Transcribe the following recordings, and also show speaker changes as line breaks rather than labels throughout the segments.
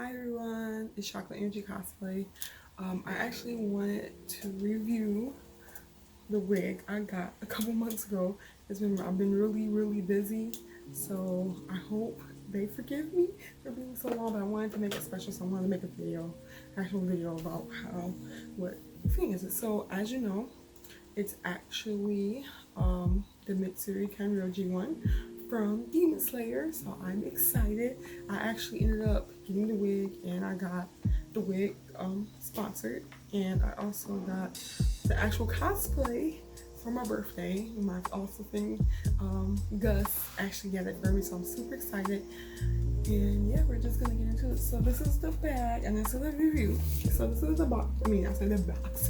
Hi everyone, it's Chocolate Energy Cosplay. I actually wanted to review the wig I got a couple months ago. I've been really busy, so I hope they forgive me for being so long, but I wanted to make it special, so I wanted to make a actual video about what thing is it. So as you know, it's actually the Mitsuri Kanryoji one from Demon Slayer, so I'm excited. I actually ended up getting the wig, and I got the wig sponsored, and I also got the actual cosplay for my birthday. My also thing, Gus actually got it for me, so I'm super excited. And yeah, we're just gonna get into it. So this is the bag, and this is the review. So this is the box. I mean, I said the box.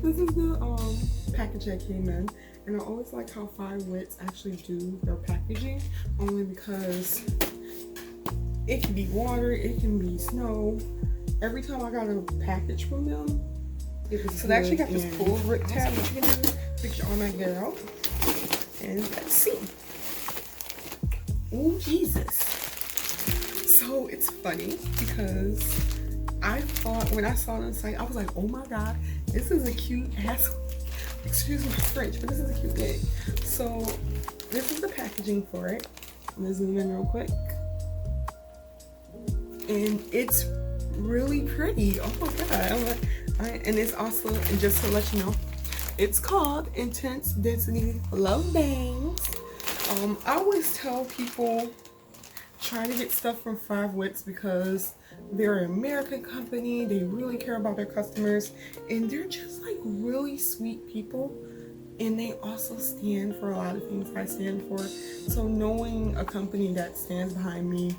This is the package that came in, and I always like how Five Wits actually do their packaging, only because it can be water, it can be snow. Every time I got a package from them, it was so they actually got this pull rip tab that you can do. Put your arm and get it out, and let's see. Oh Jesus! So it's funny because I thought when I saw it on the site, I was like, oh my god, this is a cute ass, excuse my French, but this is a cute wig. So this is the packaging for it. I'm gonna zoom in real quick. And it's really pretty. Oh my god. And it's also, and just to let you know, it's called Intense Density Love Bangs. I always tell people, try to get stuff from Five Wits because they're an American company. They really care about their customers, and they're just like really sweet people, and they also stand for a lot of things I stand for. So knowing a company that stands behind me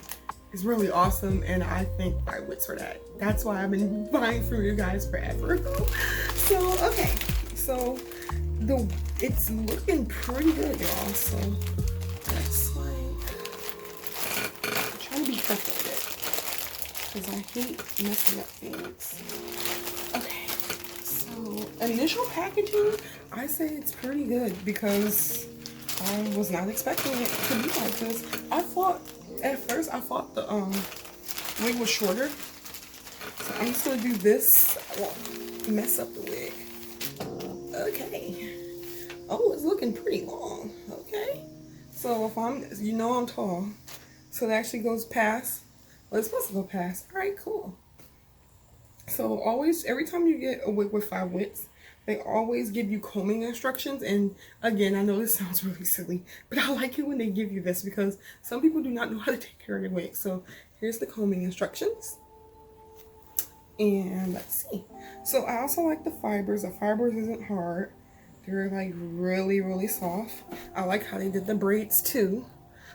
is really awesome, and I thank Five Wits for that. That's why I've been buying from you guys forever. So okay, so it's looking pretty good, y'all. So that's like, to be careful with it because I hate messing up things. Okay, so initial packaging, I say it's pretty good because I was not expecting it to be like this. At first I thought the wig was shorter, so I'm just gonna do this. I won't mess up the wig. Okay. Oh, it's looking pretty long. Okay, so if I'm tall. So it actually goes past, well, it's supposed to go past. All right, cool. So always, every time you get a wig with Five Wits, they always give you combing instructions. And again, I know this sounds really silly, but I like it when they give you this because some people do not know how to take care of their wig. So here's the combing instructions. And let's see. So I also like the fibers. The fibers isn't hard. They're like really soft. I like how they did the braids too.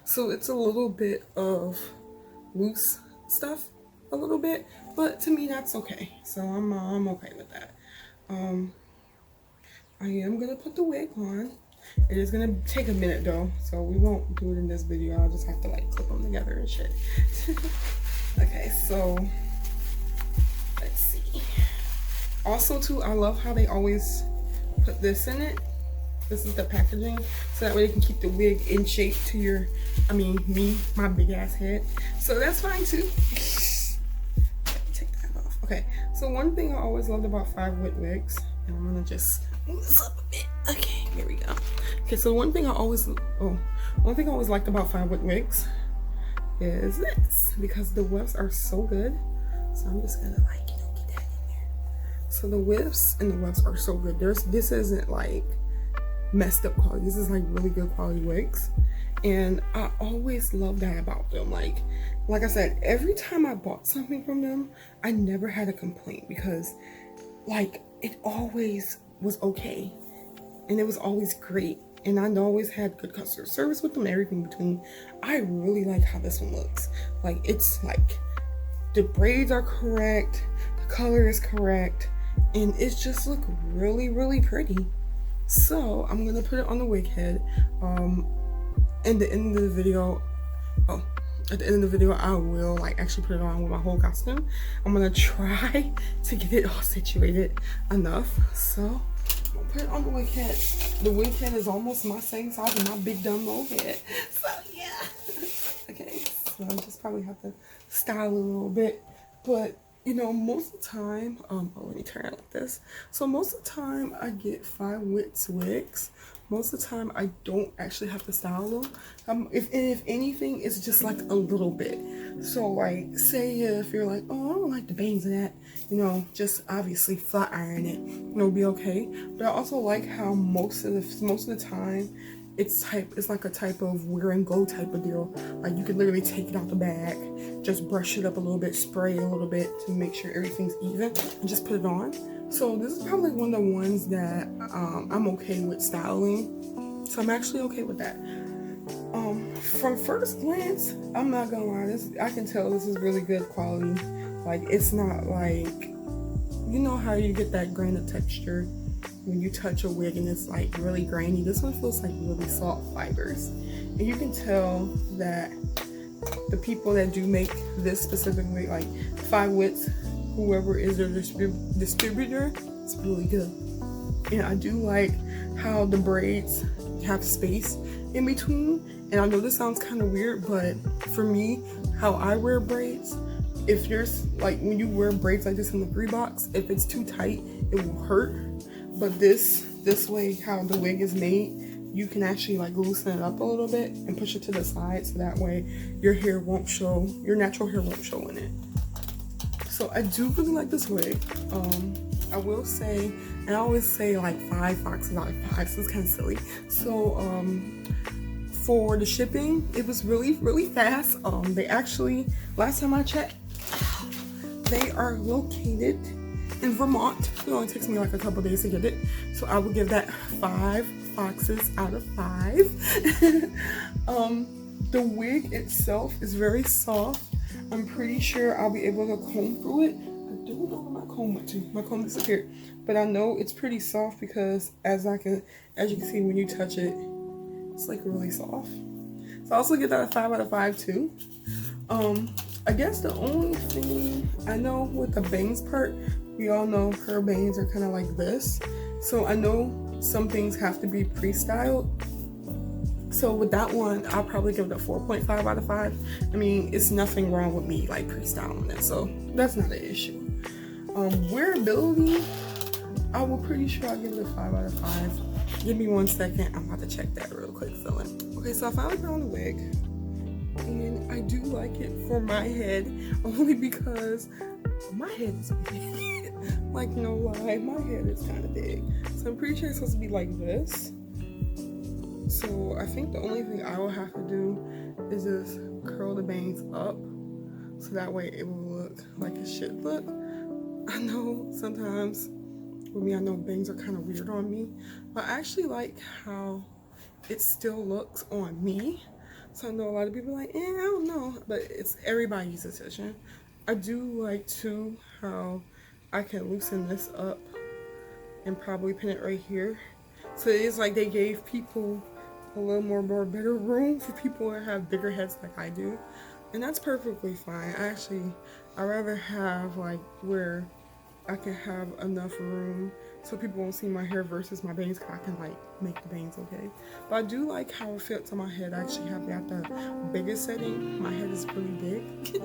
So it's a little bit of loose stuff, a little bit, but to me that's okay. So I'm okay with that. I am gonna put the wig on. It is gonna take a minute though, so we won't do it in this video. I'll just have to like clip them together and shit. Okay, so let's see. Also too, I love how they always put this in it. This is the packaging, so that way they can keep the wig in shape to my big ass head. So that's fine too. Take that off. Okay, so one thing I always loved about Five Wit wigs, and I'm gonna just move this up a bit. Okay, here we go. Okay, so one thing I always liked about Five Wit wigs is this, because the wefts are so good. So I'm just gonna get that in there. So the wefts are so good. This isn't like messed up quality. This is like really good quality wigs, and I always love that about them. Like I said, every time I bought something from them, I never had a complaint because like it always was okay, and it was always great, and I always had good customer service with them and everything between. I really like how this one looks. Like it's like the braids are correct, the color is correct, and it's just look really pretty. So I'm gonna put it on the wig head. At the end of the video, I will like actually put it on with my whole costume. I'm gonna try to get it all situated enough. So I'm gonna put it on the wig head. The wig head is almost my same size as my big dumb old head. So yeah. Okay, so I just probably have to style it a little bit. But you know, most of the time, let me turn it like this. So most of the time I get 5 Wefts wigs. Most of the time I don't actually have to style them. If anything, it's just like a little bit. So like, say if you're like, oh, I don't like the bangs of that, you know, just obviously flat iron it, and it'll be okay. But I also like how most of the time it's like a type of wear and go type of deal. Like you can literally take it out the bag, just brush it up a little bit, spray a little bit to make sure everything's even, and just put it on. So this is probably one of the ones that I'm okay with styling. So I'm actually okay with that. From first glance, I'm not gonna lie, I can tell this is really good quality. Like it's not like, you know how you get that granite texture when you touch a wig and it's like really grainy. This one feels like really soft fibers, and you can tell that the people that do make this specifically, like 5 Wefts, whoever is their distributor, it's really good. And I do like how the braids have space in between. And I know this sounds kind of weird, but for me, how I wear braids, if you're like, when you wear braids like this in the 3-box, if it's too tight, it will hurt. But this way, how the wig is made, you can actually like loosen it up a little bit and push it to the side, so that way your hair won't show, your natural hair won't show in it. So I do really like this wig. I will say, and I always say like 5 foxes out of 5, so it's kind of silly. So for the shipping, it was really fast. They actually, last time I checked, they are located in Vermont. It only takes me like a couple days to get it, so I would give that 5 foxes out of 5. The wig itself is very soft. I'm pretty sure I'll be able to comb through it. I don't know where my comb went to. My comb disappeared, but I know it's pretty soft because as you can see when you touch it, it's like really soft. So I also get that a 5 out of 5 too. I guess the only thing I know with the bangs part, we all know her bangs are kind of like this. So I know some things have to be pre-styled. So with that one, I'll probably give it a 4.5 out of 5. I mean, it's nothing wrong with me like pre-styling it, so that's not an issue. Wearability, I will pretty sure I'll give it a 5 out of 5. Give me 1 second, I'm about to check that real quick, feeling. Okay, so I finally found the wig, and I do like it for my head, only because my head is big. Like, no lie, my head is kind of big. So I'm pretty sure it's supposed to be like this. So I think the only thing I will have to do is just curl the bangs up, so that way it will look like it should look. I know sometimes with me, I know bangs are kind of weird on me, but I actually like how it still looks on me. So I know a lot of people are like, I don't know, but it's everybody's decision. I do like too how I can loosen this up and probably pin it right here. So it is like they gave people a little more bigger room for people that have bigger heads like I do, and that's perfectly fine. I rather have like where I can have enough room so people won't see my hair versus my bangs, because I can like make the bangs okay. But I do like how it fits on my head. I actually have got the biggest setting. My head is pretty big,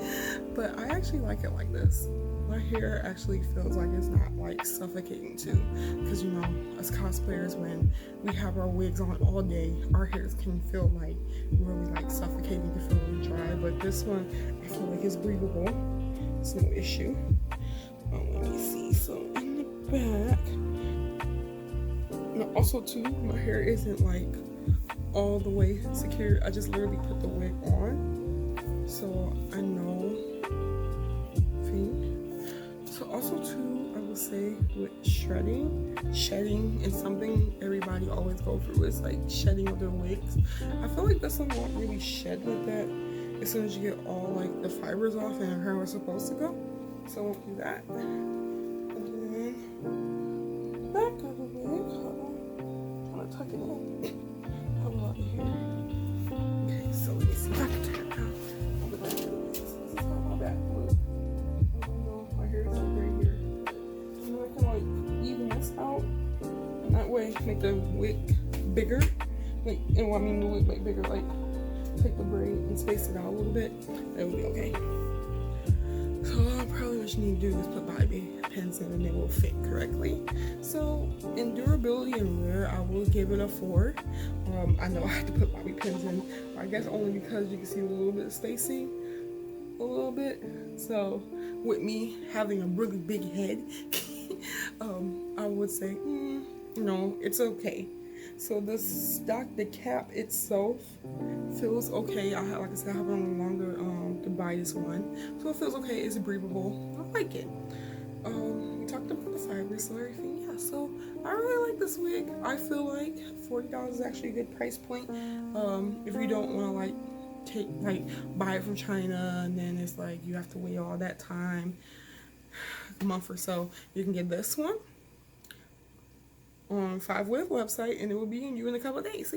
but I actually like it like this. My hair actually feels like it's not like suffocating too, because you know, as cosplayers, when we have our wigs on all day, our hairs can feel like really like suffocating, to feel really dry. But this one, I feel like it's breathable. It's no issue. Let me see. So in the back, and also too, my hair isn't like all the way secure. I just literally put the wig on, so I know. So also too, I would say with shedding is something everybody always go through. It's like shedding of their wigs. I feel like this one won't really shed with that as soon as you get all like the fibers off and how it's supposed to go. So I won't do that. And then back of the wig. Hold on. I'm gonna tuck it in. Have a lot of hair. Okay, so let me see if I can turn it out. On the back of the wig. So this is how my back looks. My hair is like right here. And I can like even this out. And that way make the wig bigger. Like, and I mean the wig like bigger, like take the braid and space it out a little bit. It will be okay. So I'll probably what you need to do is put bobby pins in and they will fit correctly. So in durability and wear, I will give it a 4. I know I have to put bobby pins in, I guess only because you can see a little bit of spacing, a little bit. So with me having a really big head, I would say, no, it's okay. So the cap itself feels okay. Like I said, I have been longer to buy this one, so it feels okay. It's breathable. I like it. We talked about the fibers and everything. Yeah, so I really like this wig. I feel like $40 is actually a good price point. If you don't want to buy it from China and then it's like you have to wait all that time, a month or so, you can get this one on 5Web website and it will be in you in a couple of days.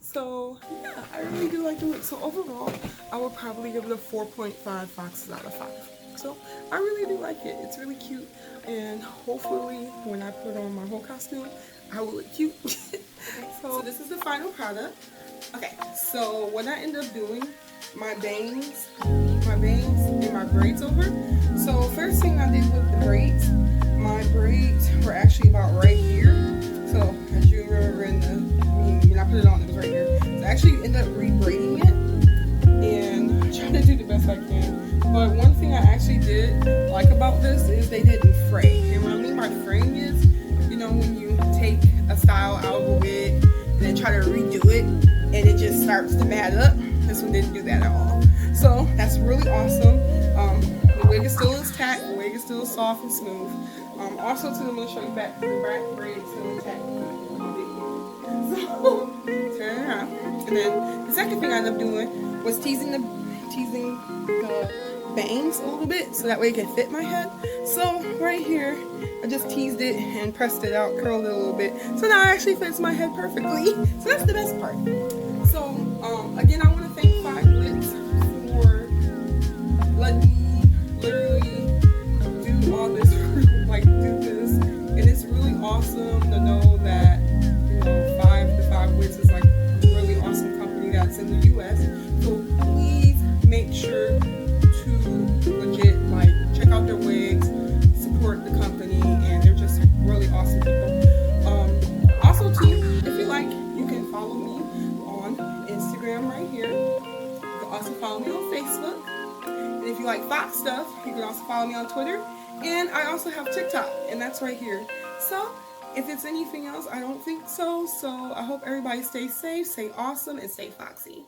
So yeah, I really do like the wig. So overall, I would probably give it a 4.5 foxes out of 5. So I really do like it. It's really cute, and hopefully when I put on my whole costume, I will look cute. So this is the final product. Okay, so what I end up doing, my bangs and my braids over. So first thing I did with the braids, my braids were actually about right here. So as you remember when I put it on, it was right here. So I actually ended up re-braiding it and trying to do the best I can. But one thing I actually did like about this is they didn't fray. And what I mean by fraying is, you know, when you take a style out of a wig and then try to redo it and it just starts to mat up. This one didn't do that at all. So that's really awesome. The wig is still intact. The wig is still soft and smooth. Also, too, I'm going to show you back. The back braid is still intact. So turn it around. And then the second thing I ended up doing was teasing the bangs a little bit so that way it can fit my head. So right here, I just teased it and pressed it out, curled it a little bit. So now it actually fits my head perfectly. So that's the best part. So again, I want to thank 5Webs for letting me literally do all this, do this. And it's really awesome to know that, you know, 5Webs is like a really awesome company that's in the US. So please make sure to legit check out their wigs, support the company, and they're just really awesome people. Also too, if you like, you can follow me on Instagram right here. You can also follow me on Facebook. And if you like fox stuff, you can also follow me on Twitter. And I also have TikTok, and that's right here. So if it's anything else, I don't think so. So I hope everybody stays safe, stay awesome, and stay foxy.